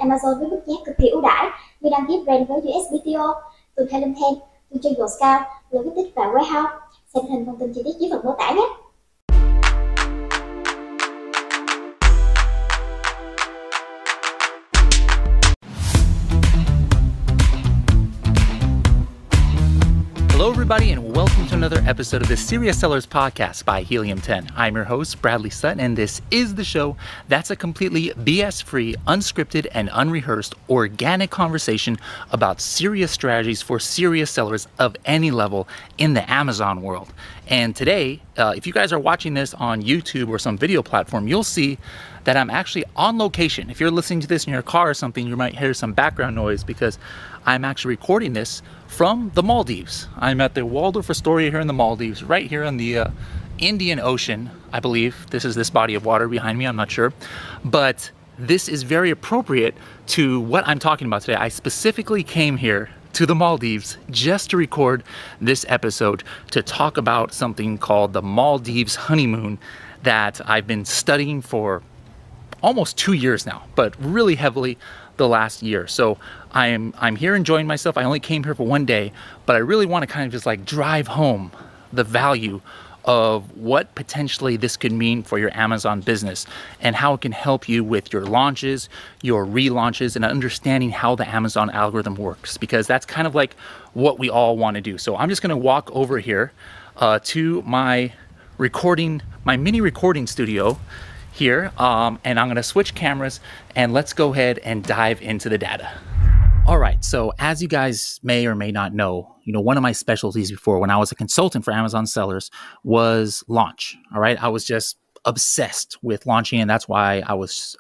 Amazon với mức giá cực kỳ ưu đãi như đăng ký brand với USBTO, tuần Helium 10, tuần Triangle Scout, Logistics và Warehouse. Xem hình thông tin chi tiết dưới phần mô tả nhé. Hello, everybody, and welcome to another episode of the Serious Sellers Podcast by Helium10. I'm your host, Bradley Sutton, and this is the show that's a completely BS-free, unscripted, and unrehearsed organic conversation about serious strategies for serious sellers of any level in the Amazon world. And today, if you guys are watching this on YouTube or some video platform, you'll see that I'm actually on location. If you're listening to this in your car or something, you might hear some background noise because I'm actually recording this from the Maldives. I'm at the Waldorf Astoria here in the Maldives, right here in the Indian Ocean, I believe. This is this body of water behind me, I'm not sure. But this is very appropriate to what I'm talking about today. I specifically came here to the Maldives just to record this episode to talk about something called the Maldives Honeymoon that I've been studying for almost 2 years now, but really heavily the last year. So I'm here enjoying myself. I only came here for 1 day, but I really want to kind of just like drive home the value of what potentially this could mean for your Amazon business and how it can help you with your launches, your relaunches, and understanding how the Amazon algorithm works, because that's kind of like what we all want to do. So I'm just going to walk over here to my mini recording studio here, and I'm going to switch cameras and let's go ahead and dive into the data. All right, so as you guys may or may not know, one of my specialties before when I was a consultant for Amazon sellers was launch. All right, I was just obsessed with launching, and that's why I was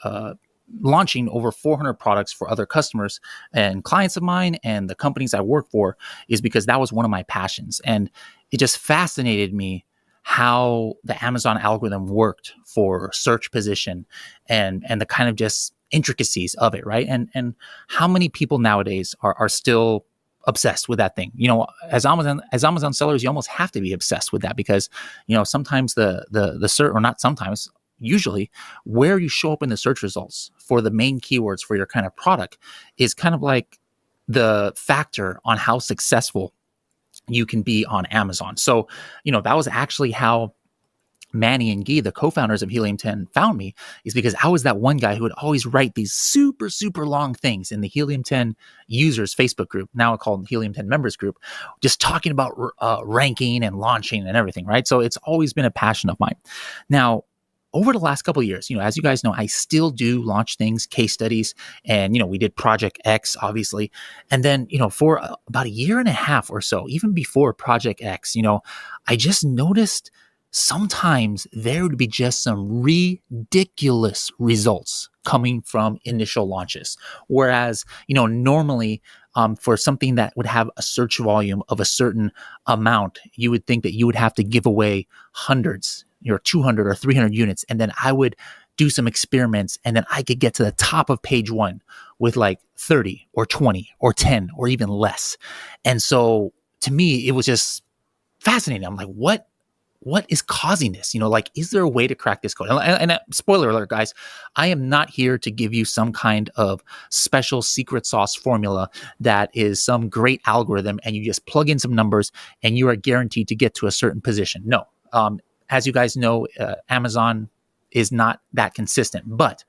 launching over 400 products for other customers and clients of mine and the companies I work for, is because that was one of my passions. And it just fascinated me how the Amazon algorithm worked for search position and the kind of just intricacies of it, right? And how many people nowadays are still obsessed with that thing. As Amazon sellers, you almost have to be obsessed with that because, sometimes the search, or not sometimes, usually where you show up in the search results for the main keywords for your kind of product is kind of like the factor on how successful you can be on Amazon. So, that was actually how Manny and Guy, the co-founders of Helium10, found me, is because I was that one guy who would always write these super, super long things in the Helium10 users Facebook group, now called Helium10 members group, just talking about ranking and launching and everything, right? So it's always been a passion of mine. Now, over the last couple of years, as you guys know, I still do launch things, case studies, and, we did Project X, obviously. And then, for about a year and a half or so, even before Project X, I just noticed sometimes there would be just some ridiculous results coming from initial launches. Whereas, normally, for something that would have a search volume of a certain amount, you would think that you would have to give away hundreds, 200 or 300 units. And then I would do some experiments and then I could get to the top of page one with like 30 or 20 or 10 or even less. And so to me, it was just fascinating. I'm like, what is causing this? Is there a way to crack this code? And spoiler alert, guys, I am not here to give you some kind of special secret sauce formula that is some great algorithm and you just plug in some numbers and you are guaranteed to get to a certain position. No. As you guys know, Amazon is not that consistent, but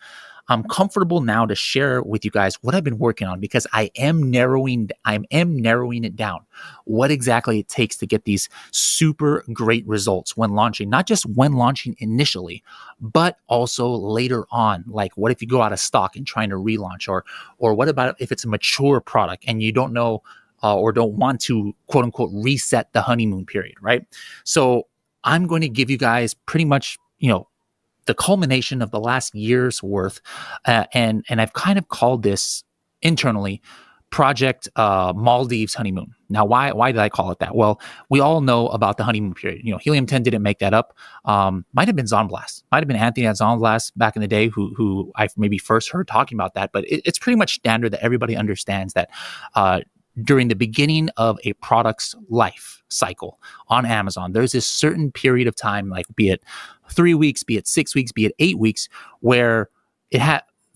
I'm comfortable now to share with you guys what I've been working on because I am narrowing it down, what exactly it takes to get these super great results when launching, not just when launching initially, but also later on. Like, what if you go out of stock and trying to relaunch, or what about if it's a mature product and you don't know or don't want to, quote unquote, reset the honeymoon period, right? So I'm going to give you guys pretty much, the culmination of the last year's worth. And I've kind of called this internally Project Maldives Honeymoon. Now, why did I call it that? Well, we all know about the honeymoon period. Helium10 didn't make that up. Might have been Zonblast. Might have been Anthony at Zonblast back in the day who I maybe first heard talking about that. But it's pretty much standard that everybody understands that during the beginning of a product's life cycle on Amazon, there's this certain period of time, like be it 3 weeks, be it 6 weeks, be it 8 weeks, where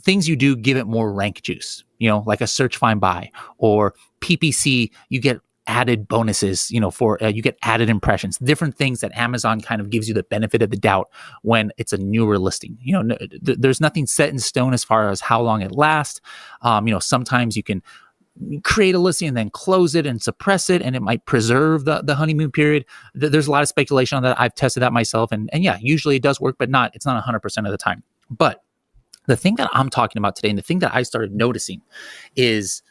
things you do give it more rank juice, like a search, find, buy, or PPC, you get added bonuses, for you get added impressions, different things that Amazon kind of gives you the benefit of the doubt when it's a newer listing. There's nothing set in stone as far as how long it lasts. Sometimes you can create a listing and then close it and suppress it, and it might preserve the honeymoon period. There's a lot of speculation on that. I've tested that myself, and yeah, usually it does work, but it's not 100% of the time. But the thing that I'm talking about today, and the thing that I started noticing is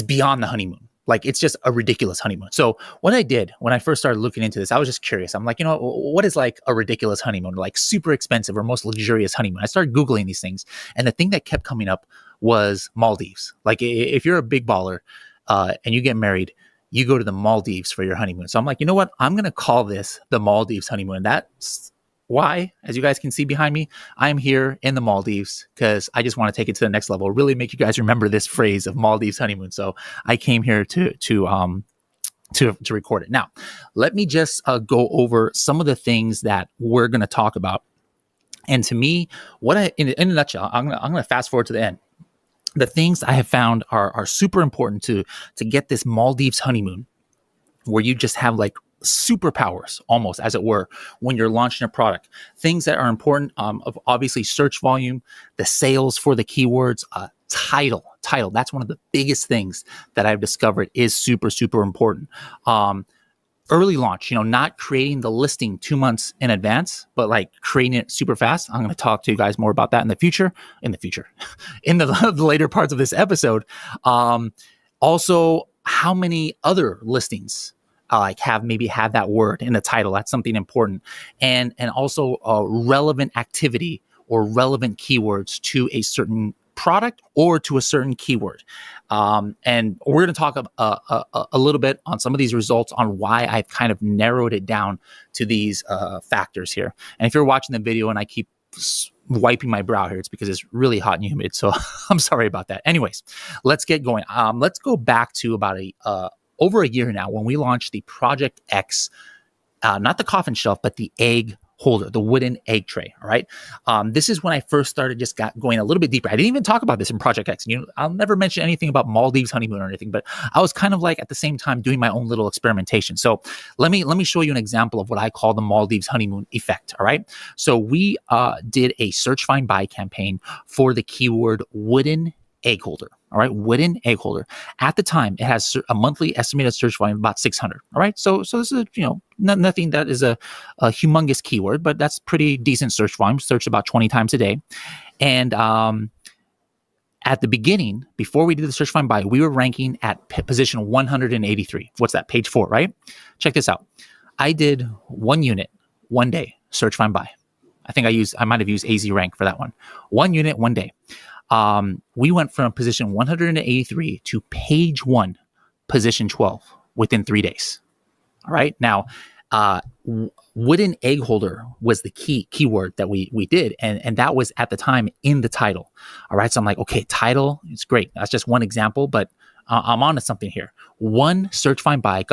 beyond the honeymoon. Like, it's just a ridiculous honeymoon. So what I did when I first started looking into this, I was just curious. I'm like, what is like a ridiculous honeymoon, like super expensive or most luxurious honeymoon? I started Googling these things, and the thing that kept coming up was Maldives. Like, if you're a big baller and you get married, you go to the Maldives for your honeymoon. So I'm like, you know what? I'm going to call this the Maldives honeymoon. That's why, as you guys can see behind me, I'm here in the Maldives because I just want to take it to the next level, really make you guys remember this phrase of Maldives honeymoon. So I came here to record it. Now, let me just go over some of the things that we're going to talk about. And to me, in a nutshell, I'm going to fast forward to the end. The things I have found are super important to get this Maldives honeymoon, where you just have like superpowers, almost, as it were, when you're launching a product. Things that are important, of obviously search volume, the sales for the keywords, title. That's one of the biggest things that I've discovered is super, super important. Early launch, not creating the listing 2 months in advance, but like creating it super fast. I'm going to talk to you guys more about that in the later parts of this episode. Also, how many other listings have that word in the title. That's something important. And also relevant activity or relevant keywords to a certain product or to a certain keyword. And we're going to talk a little bit on some of these results on why I've kind of narrowed it down to these factors here. And if you're watching the video and I keep wiping my brow here, it's because it's really hot and humid. So I'm sorry about that. Anyways, let's get going. Let's go back to about over a year now when we launched the Project X, not the coffin shelf, but the egg holder, the wooden egg tray. All right. This is when I first started got going a little bit deeper. I didn't even talk about this in Project X. I'll never mention anything about Maldives honeymoon or anything, but I was kind of like at the same time doing my own little experimentation. So let me show you an example of what I call the Maldives honeymoon effect. All right. So we did a search, find, buy campaign for the keyword wooden egg holder. All right, wooden egg holder. At the time, it has a monthly estimated search volume of about 600. All right, so this is nothing that is a humongous keyword, but that's pretty decent search volume. Searched about 20 times a day, and at the beginning, before we did the search, find, buy, we were ranking at position 183. What's that? Page 4, right? Check this out. I did 1 unit, 1 day, search, find, buy. I might have used AZ rank for that one. 1 unit, 1 day. We went from position 183 to page 1, position 12 within 3 days. All right. Now, wooden egg holder was the keyword that we did. And that was at the time in the title. All right. So I'm like, okay, title, it's great. That's just one example, but I'm on to something here. One search, find, buy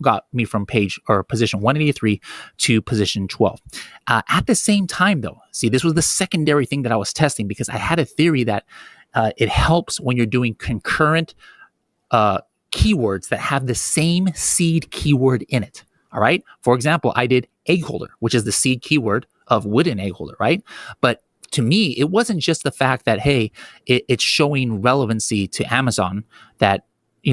got me from position 183 to position 12. At the same time, though, see, this was the secondary thing that I was testing because I had a theory that it helps when you're doing concurrent keywords that have the same seed keyword in it. All right. For example, I did egg holder, which is the seed keyword of wooden egg holder, right? But to me, it wasn't just the fact that, hey, it's showing relevancy to Amazon that,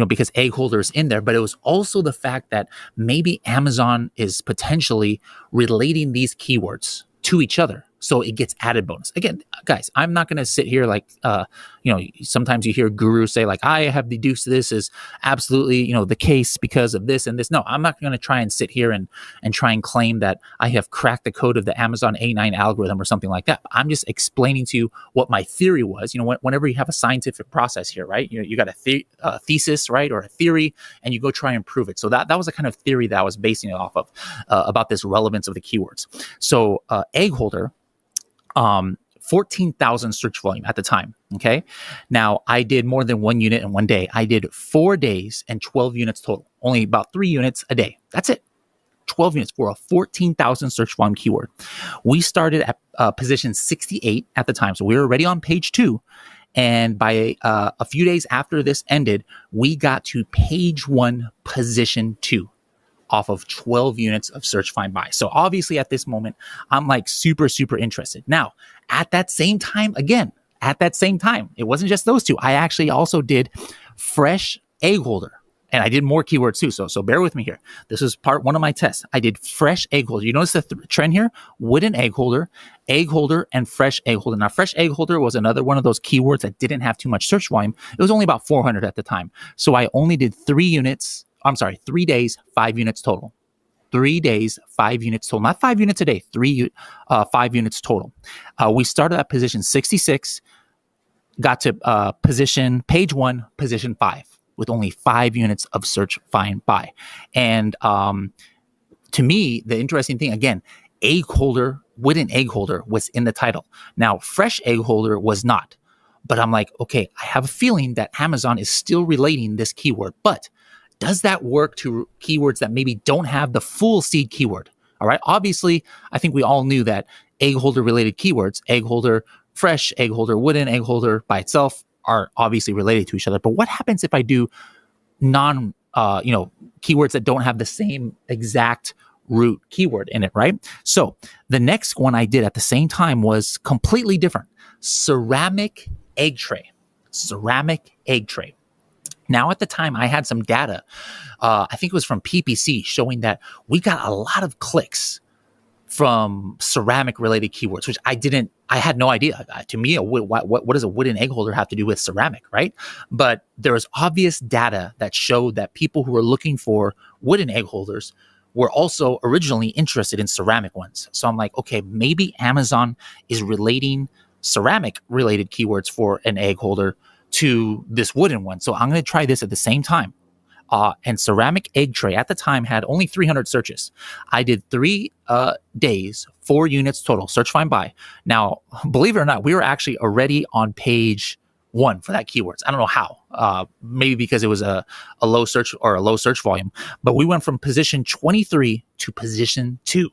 because egg holder is in there, but it was also the fact that maybe Amazon is potentially relating these keywords to each other. So it gets added bonus. Again, guys, I'm not going to sit here like, sometimes you hear gurus say like, I have deduced this is absolutely, the case because of this and this. No, I'm not going to try and sit here and try and claim that I have cracked the code of the Amazon A9 algorithm or something like that. I'm just explaining to you what my theory was. Whenever you have a scientific process here, right? You got a thesis, right? Or a theory, and you go try and prove it. So that was the kind of theory that I was basing it off of about this relevance of the keywords. So egg holder, 14,000 search volume at the time. Okay. Now I did more than 1 unit in 1 day. I did 4 days and 12 units total, only about 3 units a day. That's it. 12 units for a 14,000 search volume keyword. We started at position 68 at the time. So we were already on page 2. And by a few days after this ended, we got to page 1, position 2 off of 12 units of search, find, buy. So obviously at this moment, I'm like super, super interested. Now, at that same time, it wasn't just those two. I actually also did fresh egg holder. And I did more keywords too. So bear with me here. This is part 1 of my test. I did fresh egg holder. You notice the trend here? Wooden egg holder, and fresh egg holder. Now, fresh egg holder was another one of those keywords that didn't have too much search volume. It was only about 400 at the time. So I only did 3 days, 5 units total. 3 days, 5 units total. Not 5 units a day, 5 units total. We started at position 66, got to page 1, position 5. With only 5 units of search, find, buy. And to me, the interesting thing, again, egg holder, wooden egg holder was in the title. Now, fresh egg holder was not. But I'm like, okay, I have a feeling that Amazon is still relating this keyword. But does that work to keywords that maybe don't have the full seed keyword? All right. Obviously, I think we all knew that egg holder related keywords, egg holder, fresh egg holder, wooden egg holder by itself, are obviously related to each other. But what happens if I do keywords that don't have the same exact root keyword in it, right? So the next one I did at the same time was completely different. Ceramic egg tray. Now, at the time, I had some data. I think it was from PPC showing that we got a lot of clicks from ceramic related keywords, which I had no idea. To me, what does a wooden egg holder have to do with ceramic, right? But there was obvious data that showed that people who were looking for wooden egg holders were also originally interested in ceramic ones. So I'm like, okay, maybe Amazon is relating ceramic related keywords for an egg holder to this wooden one. So I'm going to try this at the same time. And ceramic egg tray at the time had only 300 searches. I did 3 days, 4 units total, search, find, buy. Now, believe it or not, we were actually already on page 1 for that keywords. I don't know how, maybe because it was a low search volume, but we went from position 23 to position 2.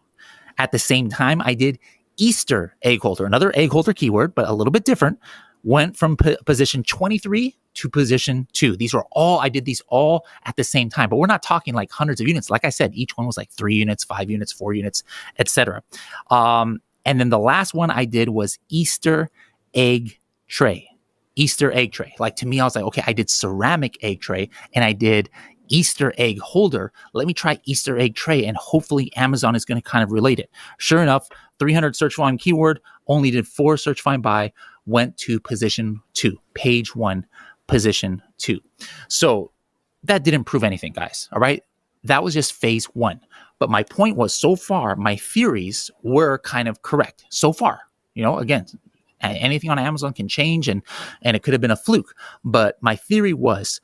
At the same time, I did Easter egg holder, another egg holder keyword, but a little bit different. Went from position 23 to position 2. I did these all at the same time, but we're not talking like hundreds of units. Like I said, each one was like 3 units, 5 units, 4 units, etc. And then the last one I did was Easter egg tray. Like, to me, I was like, okay, I did ceramic egg tray and I did Easter egg holder. Let me try Easter egg tray, and hopefully Amazon is going to kind of relate it. Sure enough, 300 search volume keyword, only did 4 search, find, buy, went to position 2, page 1, position 2. So that didn't prove anything, guys. All right. That was just phase 1. But my point was, so far, my theories were kind of correct. So far, again, anything on Amazon can change and it could have been a fluke. But my theory was,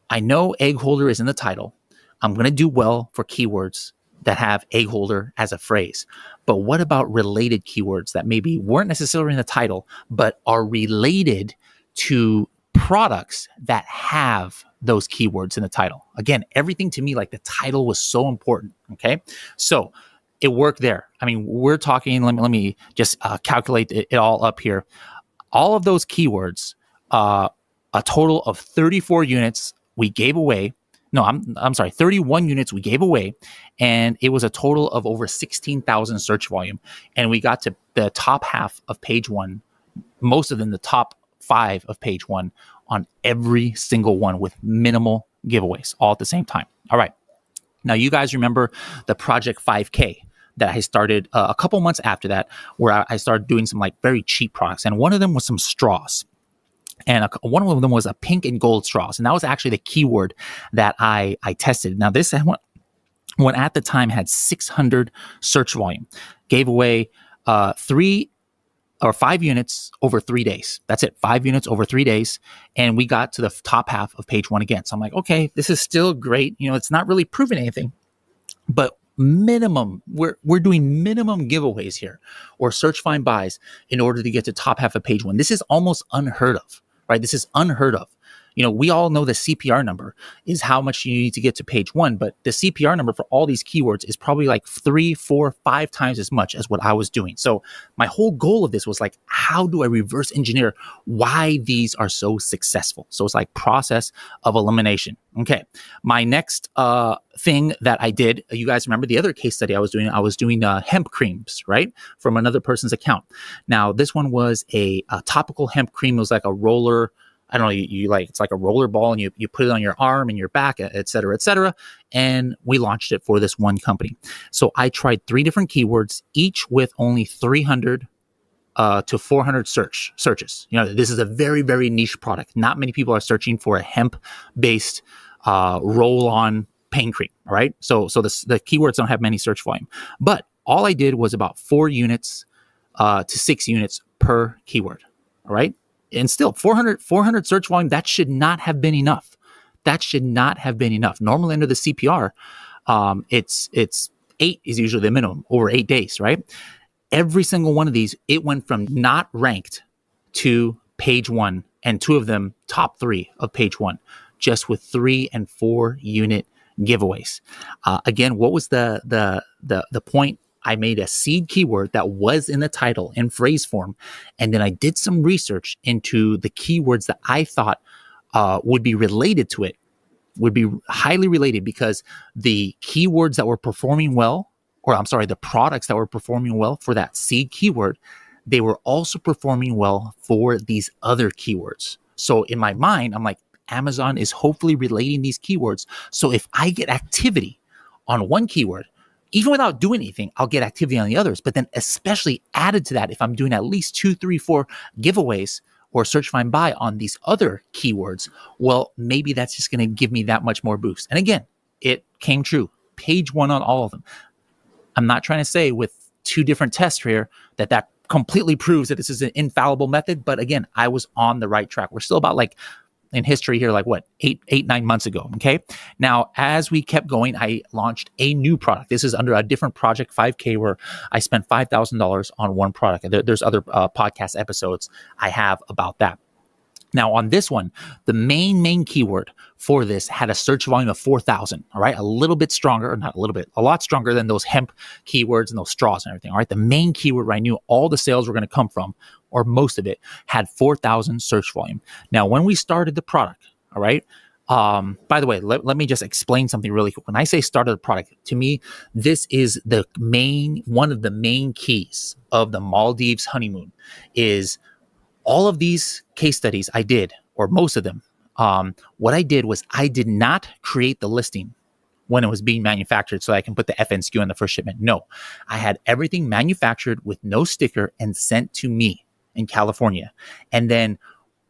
I know egg holder is in the title. I'm going to do well for keywords that have egg holder as a phrase. But what about related keywords that maybe weren't necessarily in the title, but are related to products that have those keywords in the title? Again, everything to me, like the title was so important. Okay. So it worked there. I mean, we're talking, let me just calculate it all up here. All of those keywords, a total of 34 units we gave away. No, I'm sorry, 31 units we gave away, and it was a total of over 16,000 search volume. And we got to the top half of page 1, most of them the top 5 of page 1 on every single one with minimal giveaways all at the same time. All right. Now, you guys remember the Project 5K that I started a couple months after that, where I started doing some like very cheap products. And one of them was some straws. And one of them was a pink and gold straws. And that was actually the keyword that I tested. Now, this one at the time had 600 search volume. Gave away 3 or 5 units over 3 days. That's it, 5 units over 3 days. And we got to the top half of page 1 again. So I'm like, okay, this is still great. It's not really proving anything. But minimum, we're doing minimum giveaways here, or search, find, buys in order to get to top half of page 1. This is almost unheard of. Right? This is unheard of. We all know the CPR number is how much you need to get to page 1, but the CPR number for all these keywords is probably like 3, 4, 5 times as much as what I was doing. So my whole goal of this was like, how do I reverse engineer why these are so successful? So it's like process of elimination. Okay. My next thing that I did, you guys remember the other case study I was doing hemp creams, right? From another person's account. Now, this one was a topical hemp cream. It was like a roller, I don't know, it's like a roller ball, and you put it on your arm and your back, et cetera, et cetera. And we launched it for this one company. So I tried 3 different keywords, each with only 300 to 400 searches. This is a very, very niche product. Not many people are searching for a hemp-based roll-on pain cream, all right? So the keywords don't have many search volume. But all I did was about 4 units to 6 units per keyword, all right? And still, 400 search volume, that should not have been enough. That should not have been enough. Normally under the CPR, it's 8 is usually the minimum, over 8 days, right? Every single one of these, it went from not ranked to page 1, and 2 of them top 3 of page 1, just with 3 and 4 unit giveaways. Again, what was the point? I made a seed keyword that was in the title in phrase form, and then I did some research into the keywords that I thought would be related to it, would be highly related, because the keywords that were performing well, the products that were performing well for that seed keyword, they were also performing well for these other keywords. So in my mind, I'm like, Amazon is hopefully relating these keywords. So if I get activity on one keyword, even without doing anything, I'll get activity on the others. But then especially added to that, if I'm doing at least 2, 3, 4 giveaways or search, find, buy on these other keywords, well, maybe that's just going to give me that much more boost. And again, it came true. Page 1 on all of them. I'm not trying to say with 2 different tests here that completely proves that this is an infallible method. But again, I was on the right track. We're still about like in history here, like what, 9 months ago. Okay. Now, as we kept going, I launched a new product. This is under a different project, 5K, where I spent $5,000 on one product. There's other podcast episodes I have about that. Now, on this one, the main keyword for this had a search volume of 4,000, all right? A little bit stronger, or not a little bit, a lot stronger than those hemp keywords and those straws and everything, all right? The main keyword where I knew all the sales were going to come from, or most of it, had 4,000 search volume. Now, when we started the product, all right? By the way, let me just explain something really quick. When I say started the product, to me, this is one of the main keys of the Maldives Honeymoon is all of these case studies I did, or most of them, what I did was I did not create the listing when it was being manufactured so I can put the FNSKU on the first shipment. No, I had everything manufactured with no sticker and sent to me in California. And then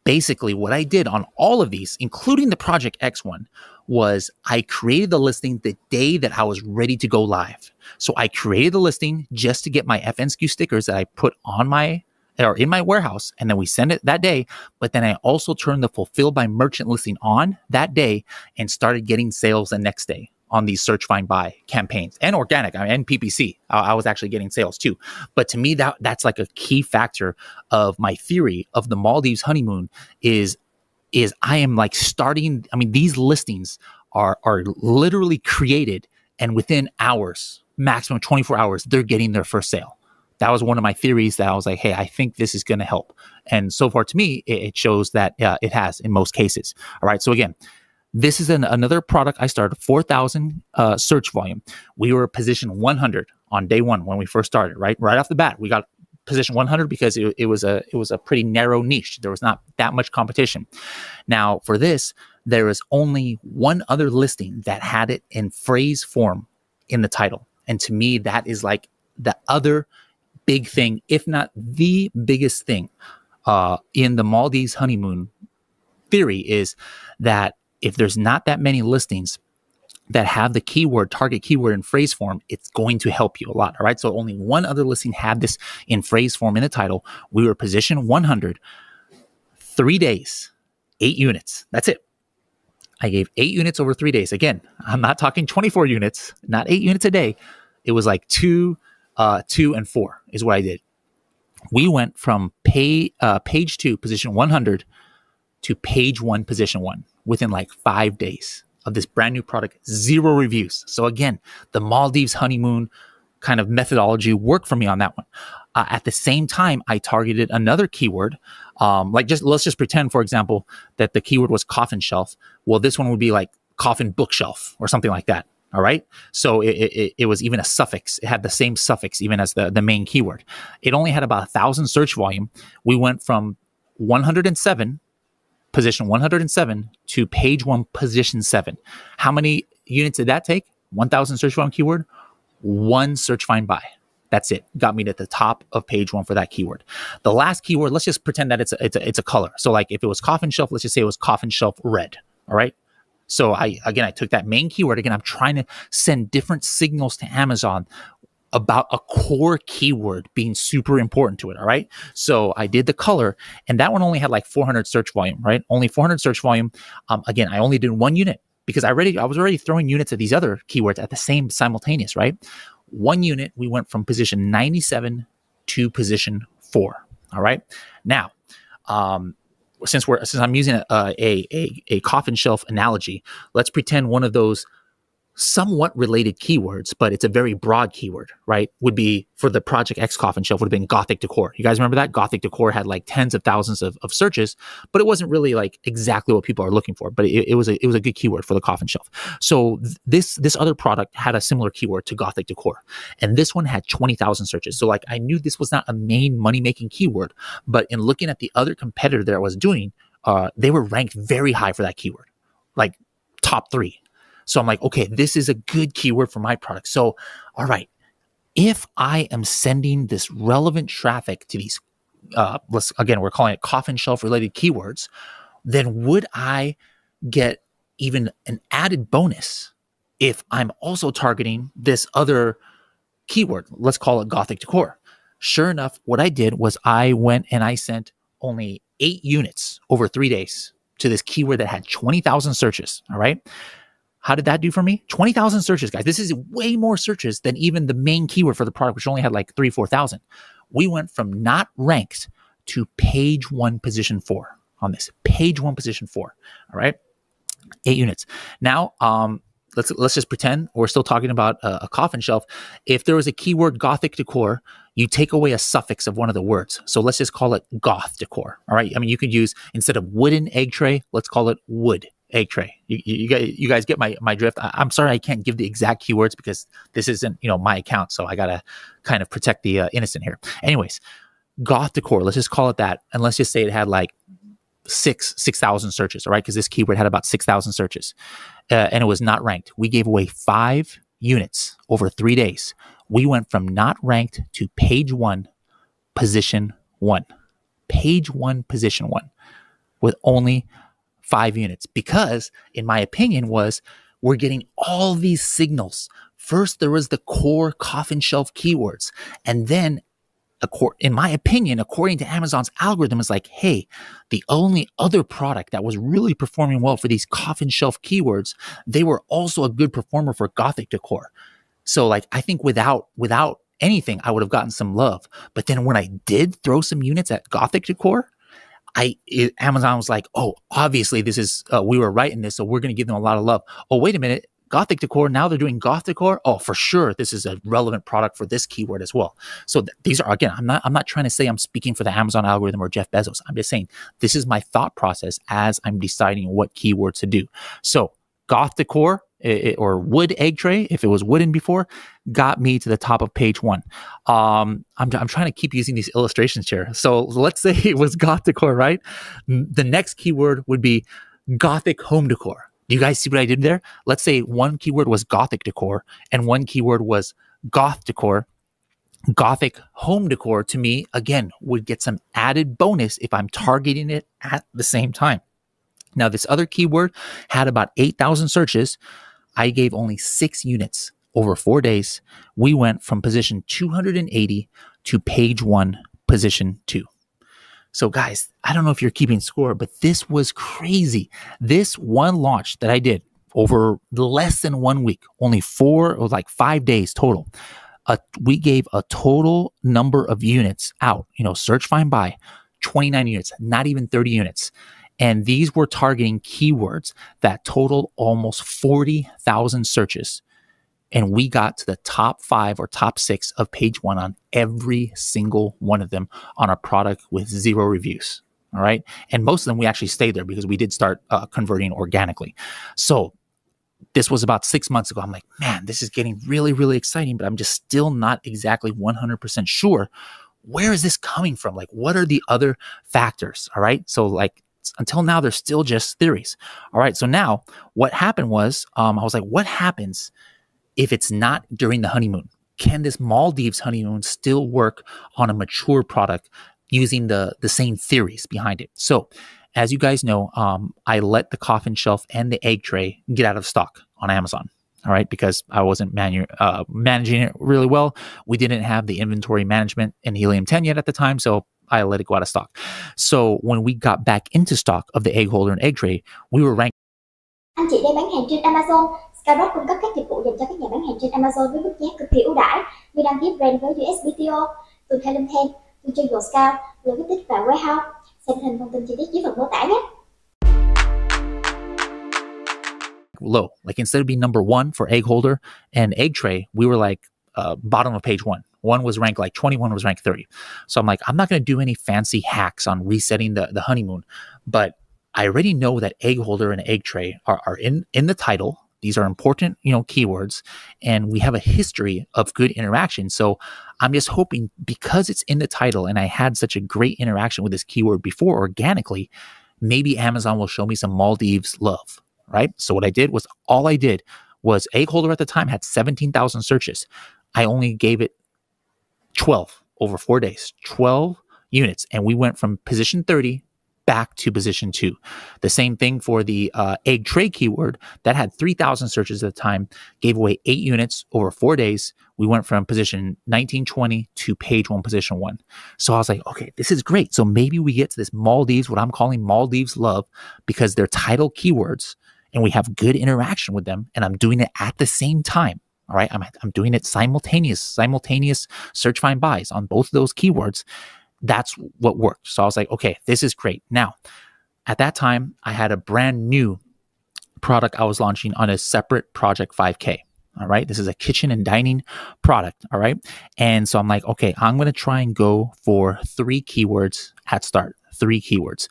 basically what I did on all of these, including the Project X one, was I created the listing the day that I was ready to go live. So I created the listing just to get my FNSKU stickers that I put on in my warehouse, and then we send it that day. But then I also turned the fulfilled by merchant listing on that day and started getting sales the next day on these search, find, buy campaigns and organic and PPC. I was actually getting sales too. But to me, that's like a key factor of my theory of the Maldives Honeymoon is I am like starting. I mean, these listings are literally created, and within hours, maximum 24 hours, they're getting their first sale. That was one of my theories that I was like, hey, I think this is going to help. And so far to me, it shows that it has in most cases. All right. So again, this is another product I started, 4,000 search volume. We were position 100 on day one when we first started, right? Right off the bat, we got position 100 because it was a pretty narrow niche. There was not that much competition. Now for this, there is only one other listing that had it in phrase form in the title. And to me, that is like the other big thing, if not the biggest thing in the Maldives Honeymoon theory, is that if there's not that many listings that have the target keyword in phrase form, it's going to help you a lot. All right. So only one other listing had this in phrase form in the title. We were position 100, 3 days, 8 units. That's it. I gave 8 units over 3 days. Again, I'm not talking 24 units, not 8 units a day. It was like 2, and 4 is what I did. We went from page 2, position 100, to page 1, position 1 within like 5 days of this brand new product, 0 reviews. So again, the Maldives honeymoon kind of methodology worked for me on that one. At the same time, I targeted another keyword. Let's just pretend, for example, that the keyword was coffin shelf. Well, this one would be like coffin bookshelf or something like that. All right. So it was even a suffix. It had the same suffix even as the main keyword. It only had about 1,000 search volume. We went from 107, position 107 to page 1, position 7. How many units did that take? 1,000 search volume keyword, 1 search find buy. That's it. Got me to the top of page 1 for that keyword. The last keyword, let's just pretend that it's a color. So like if it was coffin shelf, let's just say it was coffin shelf red. All right. So I took that main keyword. Again, I'm trying to send different signals to Amazon about a core keyword being super important to it. All right. So I did the color, and that one only had like 400 search volume, right? Only 400 search volume. Again, I only did 1 unit because I was already throwing units at these other keywords at the same simultaneous, right? 1 unit, we went from position 97 to position 4. All right. Now, since I'm using a coffin shelf analogy, let's pretend one of those somewhat related keywords, but it's a very broad keyword, right? Would be for the Project X coffin shelf would have been Gothic decor. You guys remember that? Gothic decor had like tens of thousands of searches, but it wasn't really like exactly what people are looking for, but it was a good keyword for the coffin shelf. So this other product had a similar keyword to Gothic decor, and this one had 20,000 searches. So like I knew this was not a main money-making keyword, but in looking at the other competitor that I was doing, they were ranked very high for that keyword, like top 3. So I'm like, okay, this is a good keyword for my product. So, all right, if I am sending this relevant traffic to these, we're calling it coffin shelf related keywords, then would I get even an added bonus if I'm also targeting this other keyword? Let's call it Gothic decor. Sure enough, what I did was I went and I sent only 8 units over 3 days to this keyword that had 20,000 searches. All right. How did that do for me? 20,000 searches, guys. This is way more searches than even the main keyword for the product, which only had like 4,000. We went from not ranked to page 1, position 4 on this. Page 1, position 4. All right. 8 units. Now, let's just pretend we're still talking about a coffin shelf. If there was a keyword Gothic decor, you take away a suffix of one of the words. So let's just call it goth decor. All right. I mean, you could use, instead of wooden egg tray, let's call it wood egg tray. You guys get my drift. I'm sorry I can't give the exact keywords because this isn't my account, so I gotta kind of protect the innocent here. Anyways, goth decor, let's just call it that, and let's just say it had like 6,000 searches, all right? Because this keyword had about 6,000 searches, and it was not ranked. We gave away 5 units over 3 days. We went from not ranked to page 1, position 1. Page 1, position 1, with only 5 units, because in my opinion we're getting all these signals. First, there was the core coffin shelf keywords. And then in my opinion, according to Amazon's algorithm, is like, hey, the only other product that was really performing well for these coffin shelf keywords, they were also a good performer for Gothic decor. So like, I think without anything, I would have gotten some love. But then when I did throw some units at Gothic decor, Amazon was like, oh, obviously this is, we were right in this, so we're going to give them a lot of love. Oh, wait a minute, Gothic decor, now they're doing goth decor. Oh, for sure, this is a relevant product for this keyword as well. So these are, again, I'm not trying to say I'm speaking for the Amazon algorithm or Jeff Bezos. I'm just saying this is my thought process as I'm deciding what keywords to do. So goth decor, or wood egg tray, if it was wooden before, got me to the top of page 1. I'm trying to keep using these illustrations here. So let's say it was goth decor, right? The next keyword would be Gothic home decor. Do you guys see what I did there? Let's say one keyword was Gothic decor and one keyword was goth decor. Gothic home decor, to me, again, would get some added bonus if I'm targeting it at the same time. Now, this other keyword had about 8,000 searches. I gave only 6 units over 4 days. We went from position 280 to page 1, position 2. So guys, I don't know if you're keeping score, but this was crazy. This one launch that I did over less than 1 week, only 5 days total. We gave a total number of units out, search, find, buy, 29 units, not even 30 units. And these were targeting keywords that total almost 40,000 searches. And we got to the top 5 or top 6 of page 1 on every single one of them on a product with 0 reviews. All right. And most of them, we actually stayed there because we did start converting organically. So this was about 6 months ago. I'm like, man, this is getting really, really exciting, but I'm just still not exactly 100% sure. Where is this coming from? Like, what are the other factors? All right. So like, until now, they're still just theories. All right. So now what happened was, I was like, what happens if it's not during the honeymoon? Can this Maldives honeymoon still work on a mature product using the same theories behind it? So as you guys know, I let the coffin shelf and the egg tray get out of stock on Amazon. All right. Because I wasn't managing it really well. We didn't have the inventory management in Helium 10 yet at the time. So I let it go out of stock. So when we got back into stock of the egg holder and egg tray, we were ranked. Anh chị đang bán hàng trên Amazon. Skyrock cung cấp các dịch vụ dành cho các nhà bán hàng trên Amazon với mức giá cực kỳ ưu đãi như đăng ký brand với USBTO, từ Helium 10, từ chơi Scout, logistics và warehouse. Xem hình thông tin chi tiết dưới phần mô tả nhé. Low. Like instead of being number 1 for egg holder and egg tray, we were like bottom of page 1. One was ranked like 20, one was ranked 30. So I'm like, I'm not going to do any fancy hacks on resetting the honeymoon, but I already know that egg holder and egg tray are in the title. These are important, keywords, and we have a history of good interaction. So I'm just hoping, because it's in the title and I had such a great interaction with this keyword before organically, maybe Amazon will show me some Maldives love, right? So what I did was, all I did was egg holder at the time had 17,000 searches. I only gave it 12 over 4 days, 12 units. And we went from position 30 back to position 2. The same thing for the egg tray keyword that had 3,000 searches at the time, gave away 8 units over 4 days. We went from position 19, 20 to page 1, position 1. So I was like, okay, this is great. So maybe we get to this Maldives, what I'm calling Maldives love, because they're title keywords and we have good interaction with them. And I'm doing it at the same time. All right. I'm doing it simultaneous search, find, buys on both of those keywords. That's what worked. So I was like, okay, this is great. Now, at that time, I had a brand new product I was launching on a separate Project 5K. All right. This is a kitchen and dining product. All right. And so I'm like, okay, I'm going to try and go for 3 keywords at start, 3 keywords.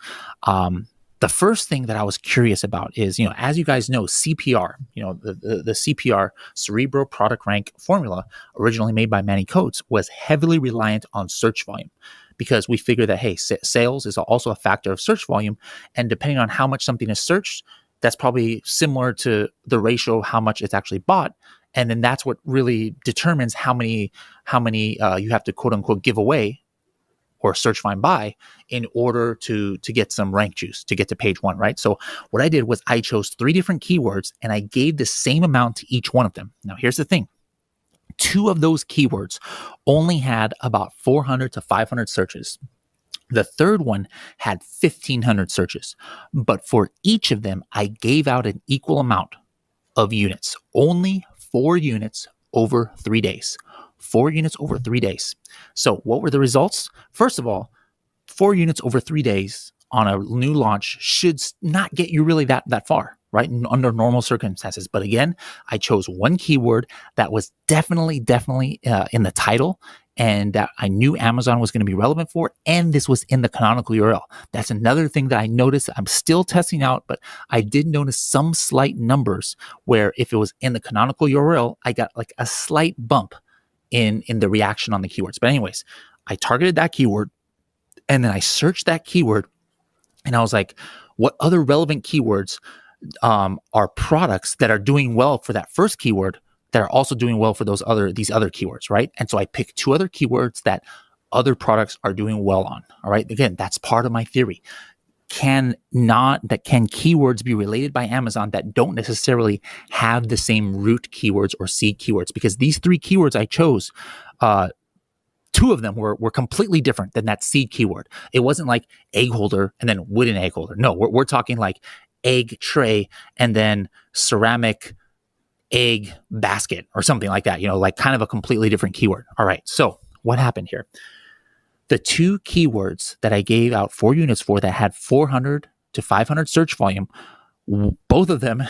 The first thing that I was curious about is, as you guys know, CPR, the CPR, Cerebral Product Rank formula, originally made by Manny Coates, was heavily reliant on search volume, because we figured that, hey, sales is also a factor of search volume. And depending on how much something is searched, that's probably similar to the ratio of how much it's actually bought. And then that's what really determines how many you have to quote unquote give away or search, find, buy in order to get some rank juice to get to page 1, right? So what I did was I chose 3 different keywords and I gave the same amount to each one of them. Now, here's the thing. 2 of those keywords only had about 400 to 500 searches. The third one had 1,500 searches. But for each of them, I gave out an equal amount of units, only 4 units over 3 days. 4 units over 3 days. So what were the results? First of all, 4 units over 3 days on a new launch should not get you really that far, right? Under normal circumstances. But again, I chose 1 keyword that was definitely in the title and that I knew Amazon was going to be relevant for. And this was in the canonical URL. That's another thing that I noticed. I'm still testing out, but I did notice some slight numbers where if it was in the canonical URL, I got like a slight bump in the reaction on the keywords. But anyways, I targeted that keyword and then I searched that keyword and I was like, what other relevant keywords are products that are doing well for that first keyword that are also doing well for these other keywords, right? And so I picked 2 other keywords that other products are doing well on. All right. Again, that's part of my theory. Can keywords be related by Amazon that don't necessarily have the same root keywords or seed keywords? Because these 3 keywords I chose, 2 of them were completely different than that seed keyword. It wasn't like egg holder and then wooden egg holder. No, we're talking like egg tray and then ceramic egg basket or something like that, like kind of a completely different keyword. All right. So what happened here? The 2 keywords that I gave out 4 units for that had 400 to 500 search volume, both of them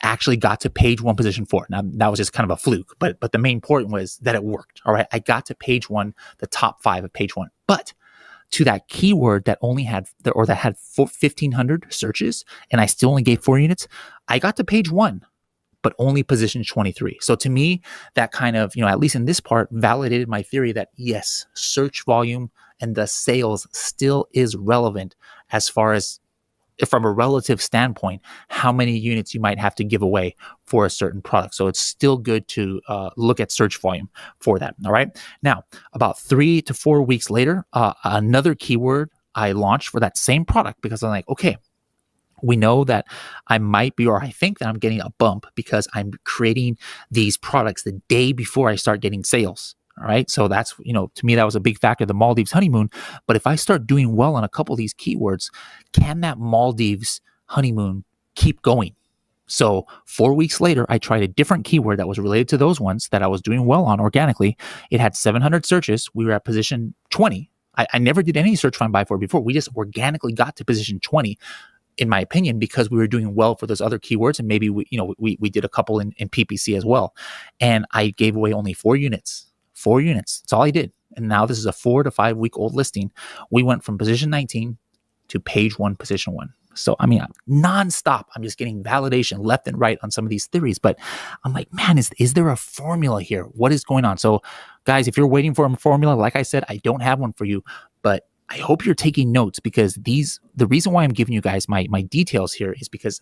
actually got to page 1, position 4. Now, that was just kind of a fluke, but the main point was that it worked. All right. I got to page 1, the top 5 of page 1. But to that keyword that only had, that had 1,500 searches, and I still only gave 4 units, I got to page 1, but only position 23. So to me, that kind of, at least in this part, validated my theory that yes, search volume and the sales still is relevant as far as, from a relative standpoint, how many units you might have to give away for a certain product. So it's still good to look at search volume for that. All right. Now, about 3 to 4 weeks later, another keyword I launched for that same product, because I'm like, okay, we know that I might be, or I think that I'm getting a bump because I'm creating these products the day before I start getting sales. All right. So that's, to me, that was a big factor, the Maldives honeymoon. But if I start doing well on a couple of these keywords, can that Maldives honeymoon keep going? So 4 weeks later, I tried a different keyword that was related to those ones that I was doing well on organically. It had 700 searches. We were at position 20. I never did any search find buy for it before. We just organically got to position 20, in my opinion, because we were doing well for those other keywords. And maybe we did a couple in PPC as well. And I gave away only 4 units. 4 units. That's all I did. And now this is a 4 to 5 week old listing. We went from position 19 to page 1, position 1. So, nonstop, I'm just getting validation left and right on some of these theories. But I'm like, man, is there a formula here? What is going on? So, guys, if you're waiting for a formula, like I said, I don't have one for you, but I hope you're taking notes, because the reason why I'm giving you guys my details here is because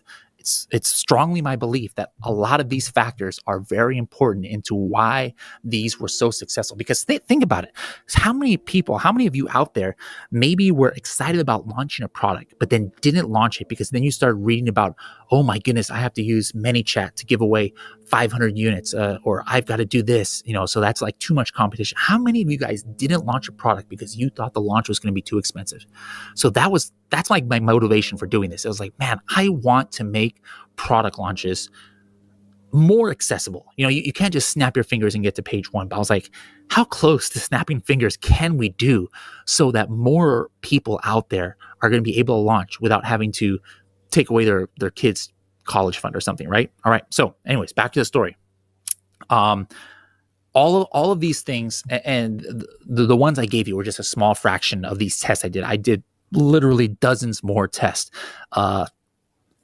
it's strongly my belief that a lot of these factors are very important into why these were so successful. Because think about it. How many of you out there maybe were excited about launching a product, but then didn't launch it because then you start reading about, oh my goodness, I have to use ManyChat to give away 500 units, or I've got to do this, so that's like too much competition. How many of you guys didn't launch a product because you thought the launch was going to be too expensive? So that's like my motivation for doing this. I was like, man, I want to make product launches more accessible. You can't just snap your fingers and get to page 1. But I was like, how close to snapping fingers can we do so that more people out there are going to be able to launch without having to take away their kids' college fund or something, right? All right. So anyways, back to the story. All of these things, and the ones I gave you were just a small fraction of these tests I did. I did literally dozens more tests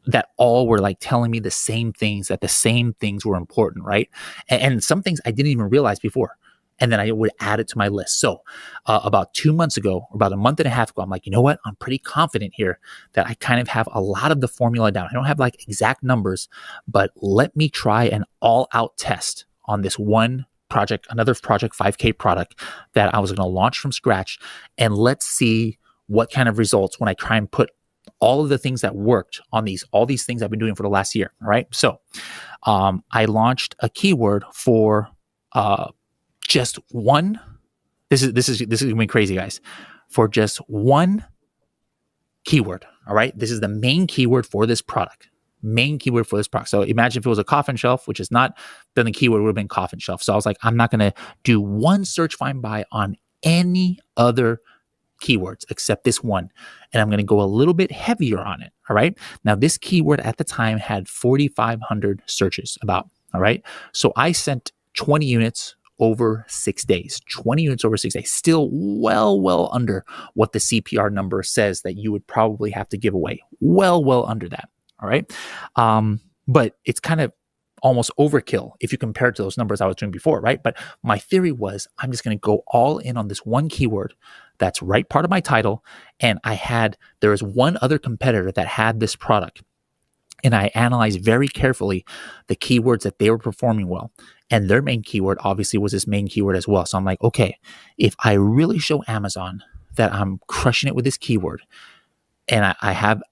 that all were like telling me the same things, that the same things were important, right? And some things I didn't even realize before. And then I would add it to my list. So about 2 months ago, or about a month and a half ago, I'm like, you know what? I'm pretty confident here that I kind of have a lot of the formula down. I don't have like exact numbers, but let me try an all-out test on this one project, another project, 5K product that I was going to launch from scratch. And let's see what kind of results when I try and put all of the things that worked on all these things I've been doing for the last year. All right. So I launched a keyword for just one. This is going to be crazy, guys. For just one keyword. All right. This is the main keyword for this product. So imagine if it was a coffin shelf, which is not, then the keyword would have been coffin shelf. So I was like, I'm not going to do one search find buy on any other keywords except this one. And I'm going to go a little bit heavier on it. All right. Now this keyword at the time had 4,500 searches about. All right. So I sent 20 units over 6 days, 20 units over 6 days, still well under what the CPR number says that you would probably have to give away. Well under that. All right. But it's kind of almost overkill if you compare it to those numbers I was doing before, right? But my theory was I'm just going to go all in on this one keyword that's right part of my title. And there was one other competitor that had this product. And I analyzed very carefully the keywords that they were performing well. And their main keyword obviously was this main keyword as well. So I'm like, okay, if I really show Amazon that I'm crushing it with this keyword, and I have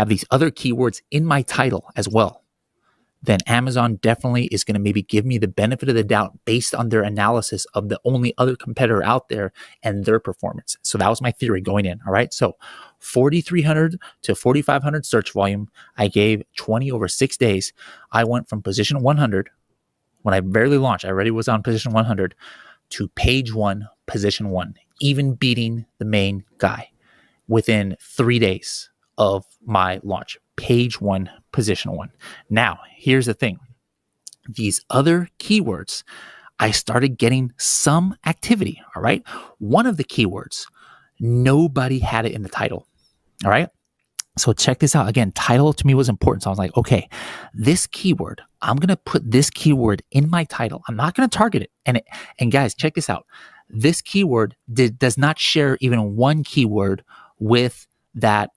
these other keywords in my title as well, then Amazon definitely is going to maybe give me the benefit of the doubt based on their analysis of the only other competitor out there and their performance. So that was my theory going in. All right. So 4,300 to 4,500 search volume. I gave 20 over 6 days. I went from position 100 when I barely launched. I already was on position 100 to page 1, position 1, even beating the main guy within 3 days. of my launch. Page 1, position 1. Now, here's the thing. These other keywords, I started getting some activity, all right? One of the keywords, nobody had it in the title, all right? So check this out. Again, title to me was important. So I was like, okay, this keyword, I'm going to put this keyword in my title. I'm not going to target it. And guys, check this out. This keyword does not share even one keyword with that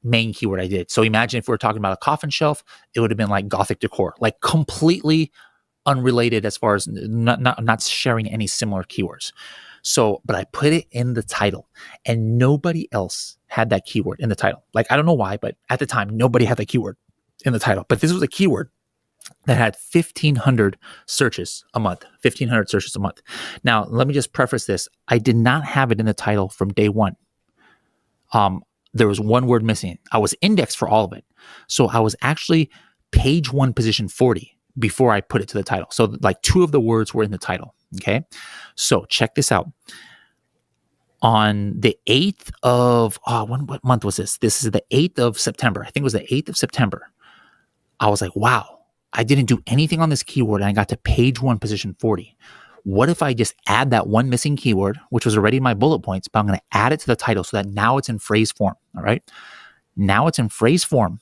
main keyword I did. So imagine if we're talking about a coffin shelf, it would have been like Gothic decor, like completely unrelated as far as not sharing any similar keywords. So, but I put it in the title and nobody else had that keyword in the title. Like, I don't know why, but at the time, nobody had that keyword in the title. But this was a keyword that had 1,500 searches a month, 1,500 searches a month. Now, let me just preface this. I did not have it in the title from day one. There was one word missing. I was indexed for all of it. So I was actually page 1, position 40 before I put it to the title. So like 2 of the words were in the title. Okay. So check this out. On the 8th of, what month was this? This is the 8th of September. I think it was the 8th of September. I was like, wow, I didn't do anything on this keyword and I got to page 1, position 40. What if I just add that one missing keyword, which was already in my bullet points, but I'm going to add it to the title so that now it's in phrase form. All right. Now it's in phrase form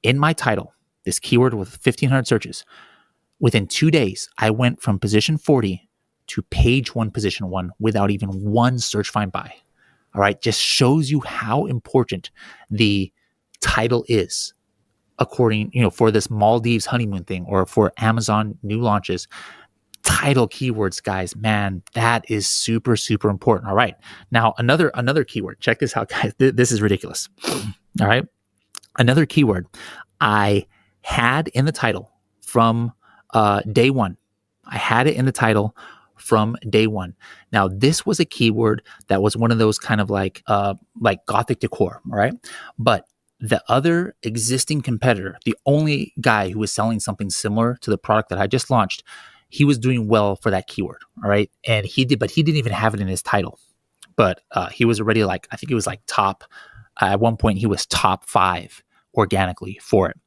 in my title, this keyword with 1,500 searches. Within 2 days, I went from position 40 to page 1, position 1 without even one search find by. All right. Just shows you how important the title is according, for this Maldives honeymoon thing or for Amazon new launches. Title keywords, guys, man, that is super, super important. All right. Now, another keyword. Check this out, guys. This is ridiculous. All right. Another keyword I had in the title from day one. I had it in the title from day one. Now, this was a keyword that was one of those kind of like Gothic decor. All right. But the other existing competitor, the only guy who was selling something similar to the product that I just launched, he was doing well for that keyword. All right. And he didn't even have it in his title, but he was already I think it was like top, at one point he was top 5 organically for it.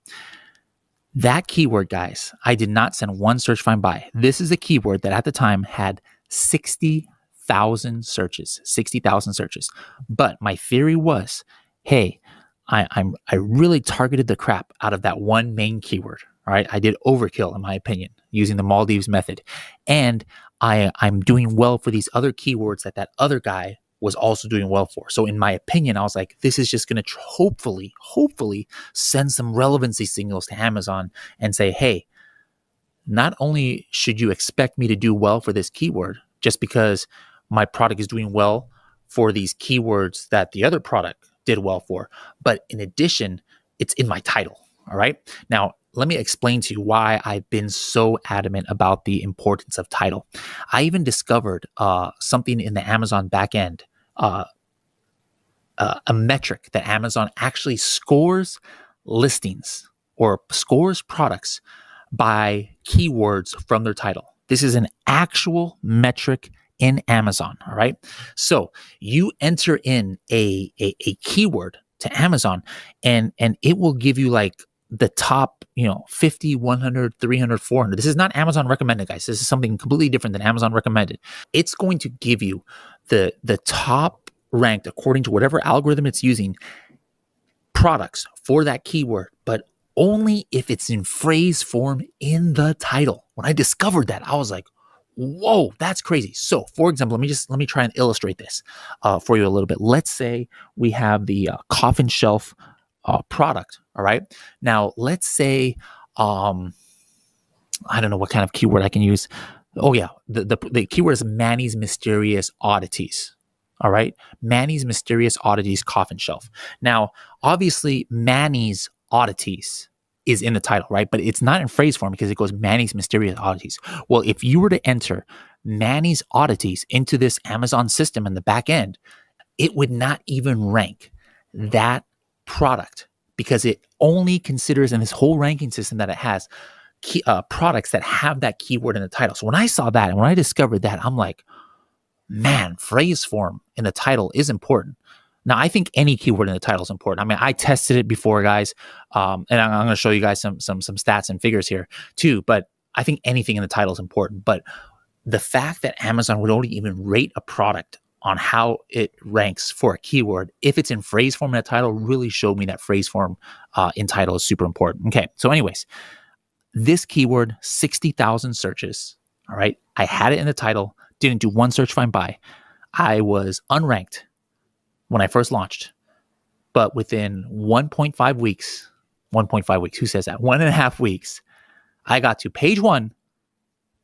That keyword, guys, I did not send one search find by. This is a keyword that at the time had 60,000 searches, 60,000 searches. But my theory was, hey, I really targeted the crap out of that one main keyword. All right. I did overkill, in my opinion, using the Maldives method. And I'm doing well for these other keywords that other guy was also doing well for. So in my opinion, I was like, this is just going to hopefully send some relevancy signals to Amazon and say, hey, not only should you expect me to do well for this keyword just because my product is doing well for these keywords that the other product did well for, but in addition, it's in my title. All right. Now, let me explain to you why I've been so adamant about the importance of title. I even discovered something in the Amazon backend, a metric that Amazon actually scores listings or scores products by keywords from their title. This is an actual metric in Amazon. All right. So you enter in a keyword to Amazon and it will give you like the top, 50, 100, 300, 400. This is not Amazon recommended, guys. This is something completely different than Amazon recommended. It's going to give you the top ranked, according to whatever algorithm it's using, products for that keyword, but only if it's in phrase form in the title. When I discovered that, I was like, whoa, that's crazy. So for example, let me try and illustrate this for you a little bit. Let's say we have the coffin shelf product. All right. Now let's say, I don't know what kind of keyword I can use. Oh yeah. The keyword is Manny's Mysterious Oddities. All right. Manny's Mysterious Oddities coffin shelf. Now, obviously Manny's Oddities is in the title, right? But it's not in phrase form because it goes Manny's Mysterious Oddities. Well, if you were to enter Manny's Oddities into this Amazon system in the back end, it would not even rank that product because it only considers in this whole ranking system that it has products that have that keyword in the title. So when I saw that and when I discovered that, I'm like, man, phrase form in the title is important. Now, I think any keyword in the title is important. I mean, I tested it before, guys, and I'm going to show you guys some stats and figures here too. But I think anything in the title is important. But the fact that Amazon would only even rate a product on how it ranks for a keyword, if it's in phrase form in a title, really showed me that phrase form in title is super important. Okay, so anyways, this keyword, 60,000 searches. All right, I had it in the title, didn't do one search, find, buy. I was unranked when I first launched, but within 1.5 weeks, who says that? 1.5 weeks, I got to page 1,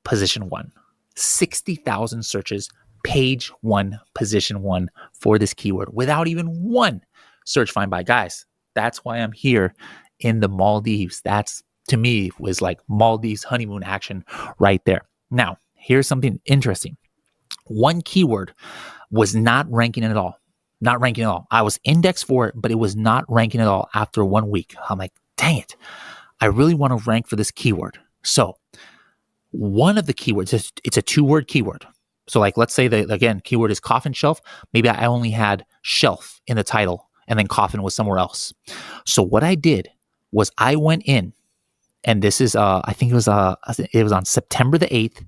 position 1. 60,000 searches, page 1, position 1 for this keyword without even one search, find, buy. Guys, that's why I'm here in the Maldives. That's, to me, was like Maldives honeymoon action right there. Now, here's something interesting. One keyword was not ranking at all. Not ranking at all. I was indexed for it, but it was not ranking at all after 1 week. I'm like, dang it. I really want to rank for this keyword. So one of the keywords, it's a 2-word keyword. So like, let's say that, again, keyword is coffin shelf. Maybe I only had shelf in the title and then coffin was somewhere else. So what I did was I went in, and this is, I think it was on September the 8th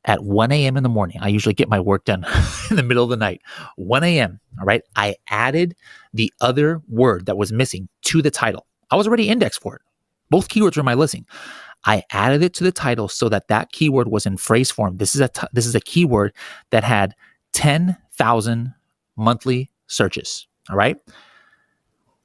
at 1 a.m. in the morning. I usually get my work done in the middle of the night. 1 a.m., all right? I added the other word that was missing to the title. I was already indexed for it. Both keywords were in my listing. I added it to the title so that that keyword was in phrase form. This is a keyword that had 10,000 monthly searches, all right?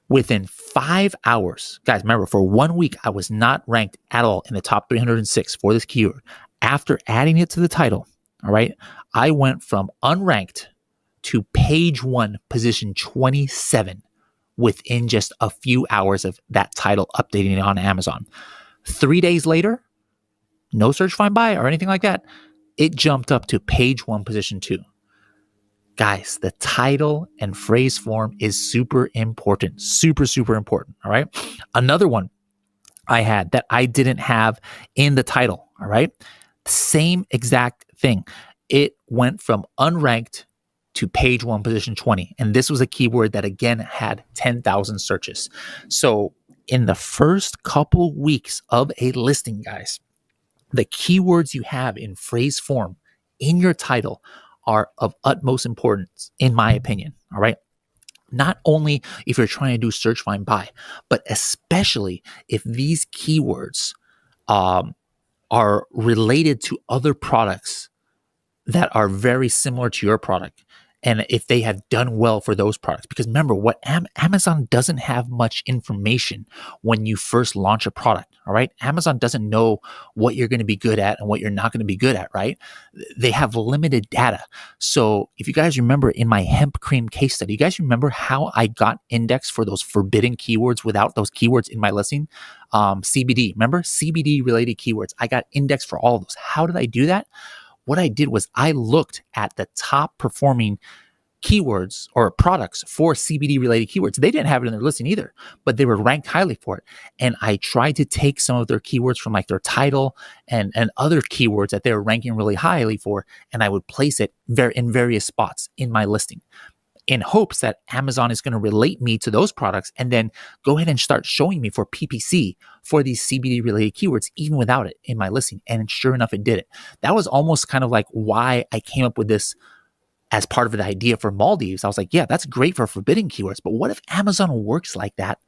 Within 5 hours, guys, remember, for 1 week, I was not ranked at all in the top 306 for this keyword. After adding it to the title, all right, I went from unranked to page 1, position 27 within just a few hours of that title updating it on Amazon. 3 days later, no search, find, buy or anything like that. It jumped up to page 1, position 2. Guys, the title and phrase form is super important. Super, super important. All right. Another one I had that I didn't have in the title. All right. Same exact thing. It went from unranked to page 1, position 20. And this was a keyword that, again, had 10,000 searches. So in the first couple weeks of a listing, guys, the keywords you have in phrase form in your title are of utmost importance, in my opinion. All right. Not only if you're trying to do search, find, buy, but especially if these keywords are related to other products that are very similar to your product. And if they have done well for those products, because remember, what Amazon doesn't have much information when you first launch a product, all right? Amazon doesn't know what you're going to be good at and what you're not going to be good at, right? They have limited data. So if you guys remember in my hemp cream case study, you guys remember how I got indexed for those forbidden keywords without those keywords in my listing? CBD, remember? CBD related keywords. I got indexed for all of those. How did I do that? What I did was I looked at the top performing keywords or products for CBD related keywords. They didn't have it in their listing either, but they were ranked highly for it. And I tried to take some of their keywords from like their title and other keywords that they were ranking really highly for, and I would place it in various spots in my listing in hopes that Amazon is going to relate me to those products and then go ahead and start showing me for PPC for these CBD related keywords, even without it in my listing. And sure enough, it did it. That was almost kind of like why I came up with this as part of the idea for Maldives. I was like, yeah, that's great for forbidden keywords, but what if Amazon works like that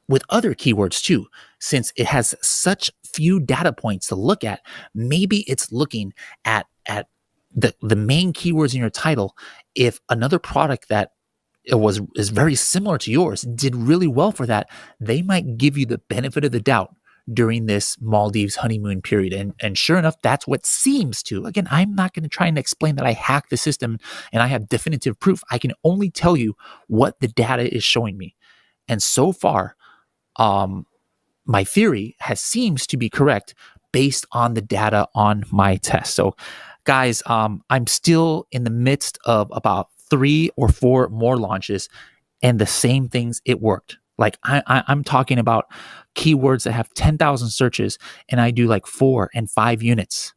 with other keywords too? Since it has such few data points to look at, maybe it's looking at the main keywords in your title. If another product that is very similar to yours did really well for that, they might give you the benefit of the doubt during this Maldives honeymoon period. And sure enough, that's what seems to. Again, I'm not going to try and explain that I hacked the system and I have definitive proof. I can only tell you what the data is showing me. And so far, my theory seems to be correct based on the data on my test. So guys, I'm still in the midst of about 3 or 4 more launches, and the same things, it worked. Like I'm talking about keywords that have 10,000 searches, and I do like 4 and 5 units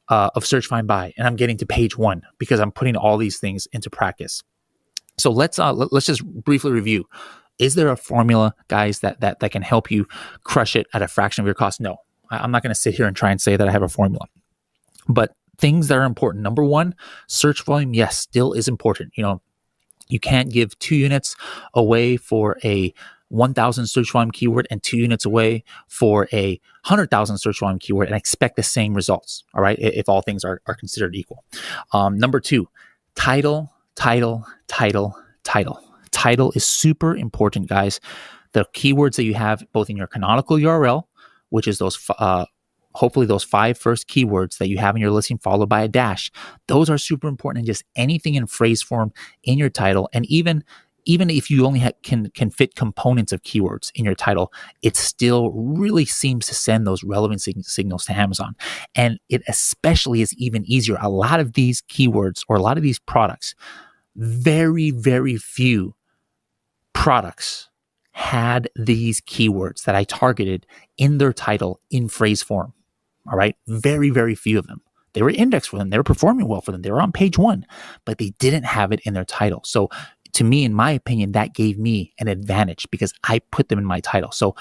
of search, find, buy, and I'm getting to page 1 because I'm putting all these things into practice. So let's just briefly review. Is there a formula, guys, that can help you crush it at a fraction of your cost? No, I'm not going to sit here and try and say that I have a formula. But things that are important. Number one, search volume, yes, still is important. You can't give 2 units away for a 1,000 search volume keyword and 2 units away for a 100,000 search volume keyword and expect the same results. All right, if all things are considered equal. Number two, title. Title is super important, guys. The keywords that you have both in your canonical URL, which is those hopefully those 5 first keywords that you have in your listing followed by a dash, those are super important. And just anything in phrase form in your title, and even if you only can fit components of keywords in your title, it still really seems to send those relevant signals to Amazon. And it especially is even easier. A lot of these keywords or a lot of these products, very, very few products had these keywords that I targeted in their title in phrase form. All right. Very, very few of them. They were indexed for them. They were performing well for them. They were on page 1, but they didn't have it in their title. So to me, in my opinion, that gave me an advantage because I put them in my title. So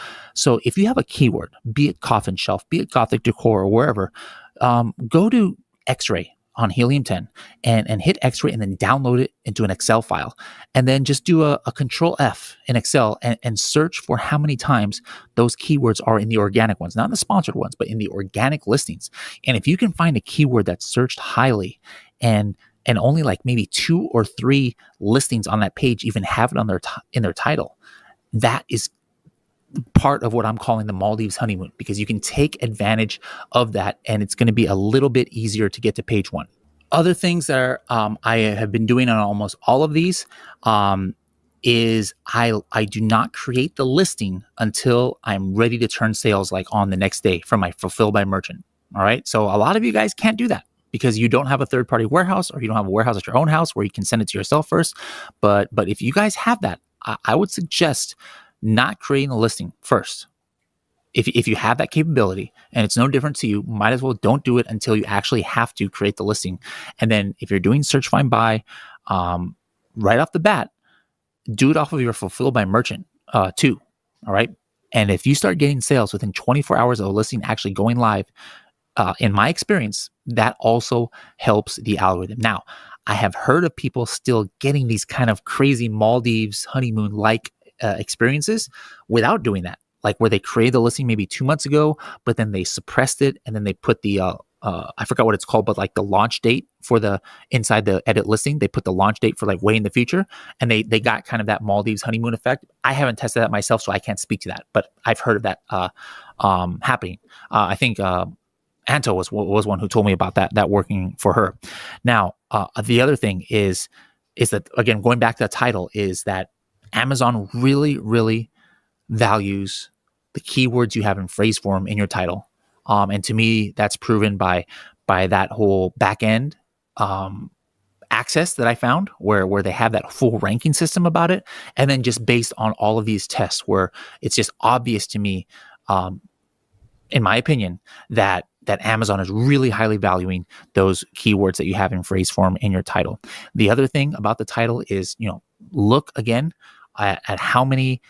if you have a keyword, be it coffin shelf, be it Gothic decor or wherever, go to X-ray on Helium 10 and hit X-ray and then download it into an Excel file. And then just do a Control F in Excel and search for how many times those keywords are in the organic ones, not in the sponsored ones, but in the organic listings. And if you can find a keyword that's searched highly and only like maybe 2 or 3 listings on that page even have it on in their title, that is part of what I'm calling the Maldives Honeymoon, because you can take advantage of that and it's going to be a little bit easier to get to page 1. Other things that are, I have been doing on almost all of these is I do not create the listing until I'm ready to turn sales like on the next day from my Fulfill by Merchant. All right. So a lot of you guys can't do that because you don't have a third-party warehouse or you don't have a warehouse at your own house where you can send it to yourself first. But if you guys have that, I would suggest not creating a listing first. If you have that capability and it's no different to you, might as well don't do it until you actually have to create the listing. And then if you're doing search, find, buy, right off the bat, do it off of your Fulfill by Merchant too. All right. And if you start getting sales within 24 hours of a listing actually going live, in my experience, that also helps the algorithm. Now, I have heard of people still getting these kind of crazy Maldives honeymoon-like experiences without doing that, like where they created the listing maybe 2 months ago, but then they suppressed it and then they put the I forgot what it's called, but like the launch date for the inside the edit listing, they put the launch date for like way in the future, and they got kind of that Maldives honeymoon effect. I haven't tested that myself, so I can't speak to that, but I've heard of that happening. I think Anto was one who told me about that working for her. Now, the other thing is that, again, going back to the title, is that Amazon really, really values the keywords you have in phrase form in your title. And to me, that's proven by that whole back end access that I found where they have that full ranking system about it. And then just based on all of these tests where it's just obvious to me, in my opinion, that Amazon is really highly valuing those keywords that you have in phrase form in your title. The other thing about the title is, look again at how many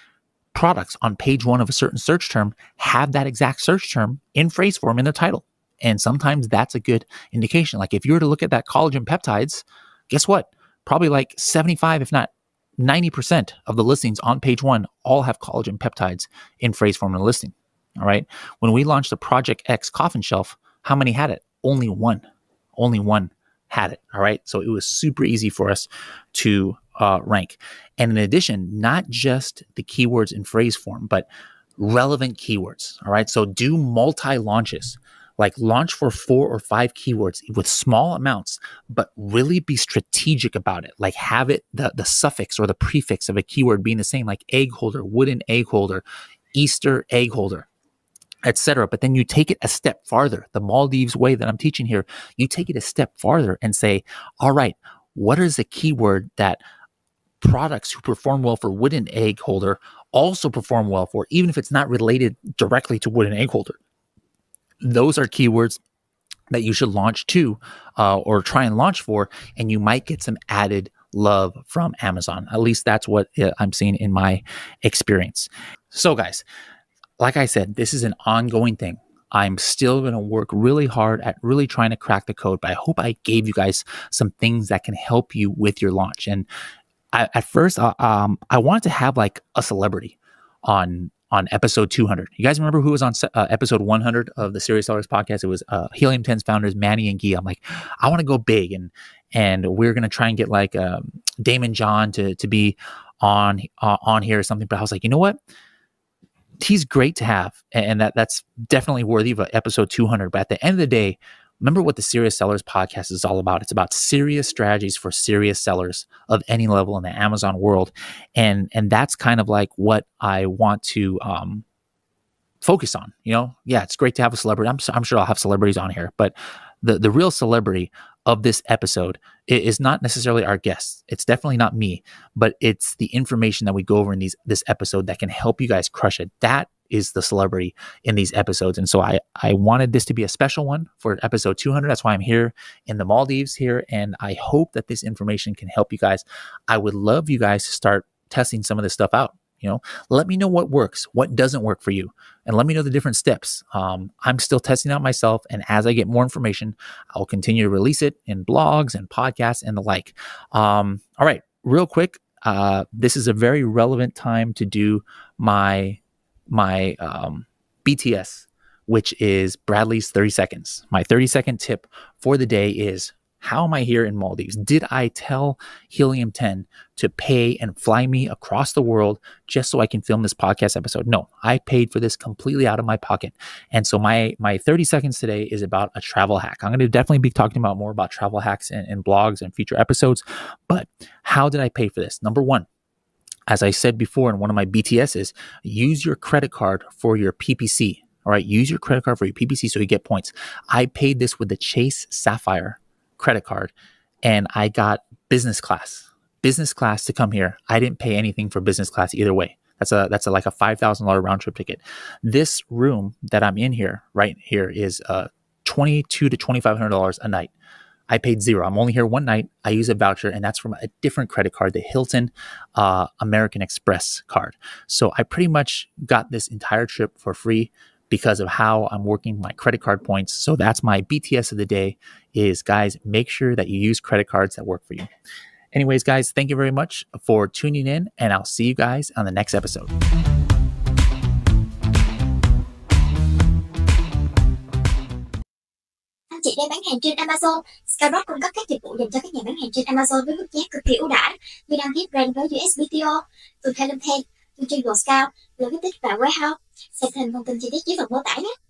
products on page 1 of a certain search term have that exact search term in phrase form in their title. And sometimes that's a good indication. Like if you were to look at that collagen peptides, guess what? Probably like 75, if not 90% of the listings on page 1 all have collagen peptides in phrase form in the listing. All right. When we launched the Project X coffin shelf, how many had it? Only one had it. All right. So it was super easy for us to rank. And in addition, not just the keywords in phrase form, but relevant keywords. All right. So do multi-launches, like launch for 4 or 5 keywords with small amounts, but really be strategic about it. Like have it, the suffix or the prefix of a keyword being the same, like egg holder, wooden egg holder, Easter egg holder, etc. But then you take it a step farther. The Maldives way that I'm teaching here, you take it a step farther and say, all right, what is the keyword that products who perform well for wooden egg holder also perform well for, even if it's not related directly to wooden egg holder? Those are keywords that you should launch to or try and launch for, and you might get some added love from Amazon. At least that's what I'm seeing in my experience. So guys, like I said, this is an ongoing thing. I'm still going to work really hard at really trying to crack the code, but I hope I gave you guys some things that can help you with your launch. And at first, I wanted to have like a celebrity on episode 200. You guys remember who was on episode 100 of the Serious Sellers podcast? It was Helium 10's founders, Manny and Guy. I'm like, I want to go big, and we're going to try and get like Damon John to be on here or something. But I was like, you know what? He's great to have, and that's definitely worthy of episode 200. But at the end of the day, remember what the Serious Sellers podcast is all about. It's about serious strategies for serious sellers of any level in the Amazon world, and that's kind of like what I want to focus on. You know, yeah, it's great to have a celebrity. I'm sure I'll have celebrities on here, but the real celebrity of this episode is not necessarily our guests. It's definitely not me, but it's the information that we go over in this episode that can help you guys crush it. That is the celebrity in these episodes. And so I wanted this to be a special one for episode 200. That's why I'm here in the Maldives here. And I hope that this information can help you guys. I would love you guys to start testing some of this stuff out. You know, let me know what works, what doesn't work for you, and let me know the different steps. I'm still testing out myself, and as I get more information, I'll continue to release it in blogs and podcasts and the like. All right, real quick, this is a very relevant time to do my BTS, which is Bradley's 30 seconds. My 30-second tip for the day is, how am I here in Maldives? Did I tell Helium 10 to pay and fly me across the world just so I can film this podcast episode? No, I paid for this completely out of my pocket. And so my 30 seconds today is about a travel hack. I'm going to definitely be talking about more about travel hacks in blogs and future episodes. But how did I pay for this? Number one, as I said before in one of my BTSs, use your credit card for your PPC. All right, use your credit card for your PPC so you get points. I paid this with the Chase Sapphire credit card, and I got business class to come here. I didn't pay anything for business class either way. That's like a $5,000 round trip ticket. This room that I'm in here right here is $2,200 to $2,500 a night. I paid zero. I'm only here one night. I use a voucher, and that's from a different credit card, the Hilton American Express card. So I pretty much got this entire trip for free because of how I'm working my credit card points. So that's my BTS of the day is, guys, make sure that you use credit cards that work for you. Anyways, guys, thank you very much for tuning in, and I'll see you guys on the next episode. Anh chị đang bán hàng trên Amazon. Skyrock cung cấp các dịch vụ dành cho các nhà bán hàng trên Amazon với mức giá cực kỳ ưu đãi như đăng ký brand với USBTO, từ Helium 10, từ Google Scout, logistics và warehouse. Xem thêm thông tin chi tiết dưới phần mô tả nhé.